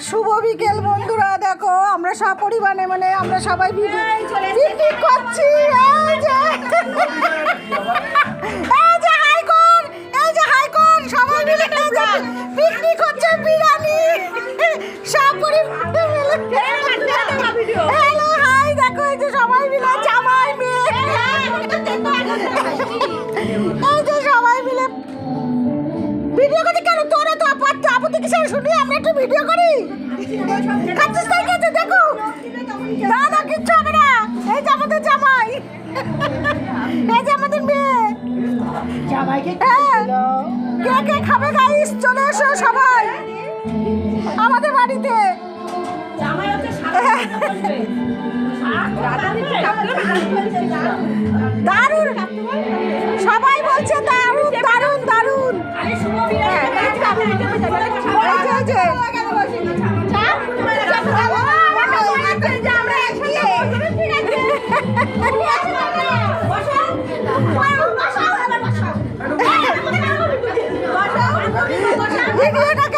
শুভ বিকেল বন্ধুরা, দেখো আমরা সপরিবারে মানে আমরা সবাই পিকনিক করছি। এই যে হাইকোর্ট, এই যে হাইকোর্ট সবাই মিলে পিকনিক হচ্ছে, বিরিয়ানি সপরিবারে মিলে। হ্যালো হাই, দেখো এই যে সবাই মিলে জামাই মেয়ে, এই যে সবাই মিলে ভিডিও করতে। কেন তোরা তো আপত্তি কিসের? শুনি আমরা একটু ভিডিও করি। খাচ্ছিস তাই খেতে, দেখো না না কিচ্ছু হবে না। এই যে আমাদের জামাই, এই যে আমাদের মেয়ে জামাইকে কে কে খাবে গাইস, চলে এসো সবাই আমাদের বাড়িতে। দারুণ, সবাই বলছে দারুণ দারুণ দারুণ। ভিডিওটাকে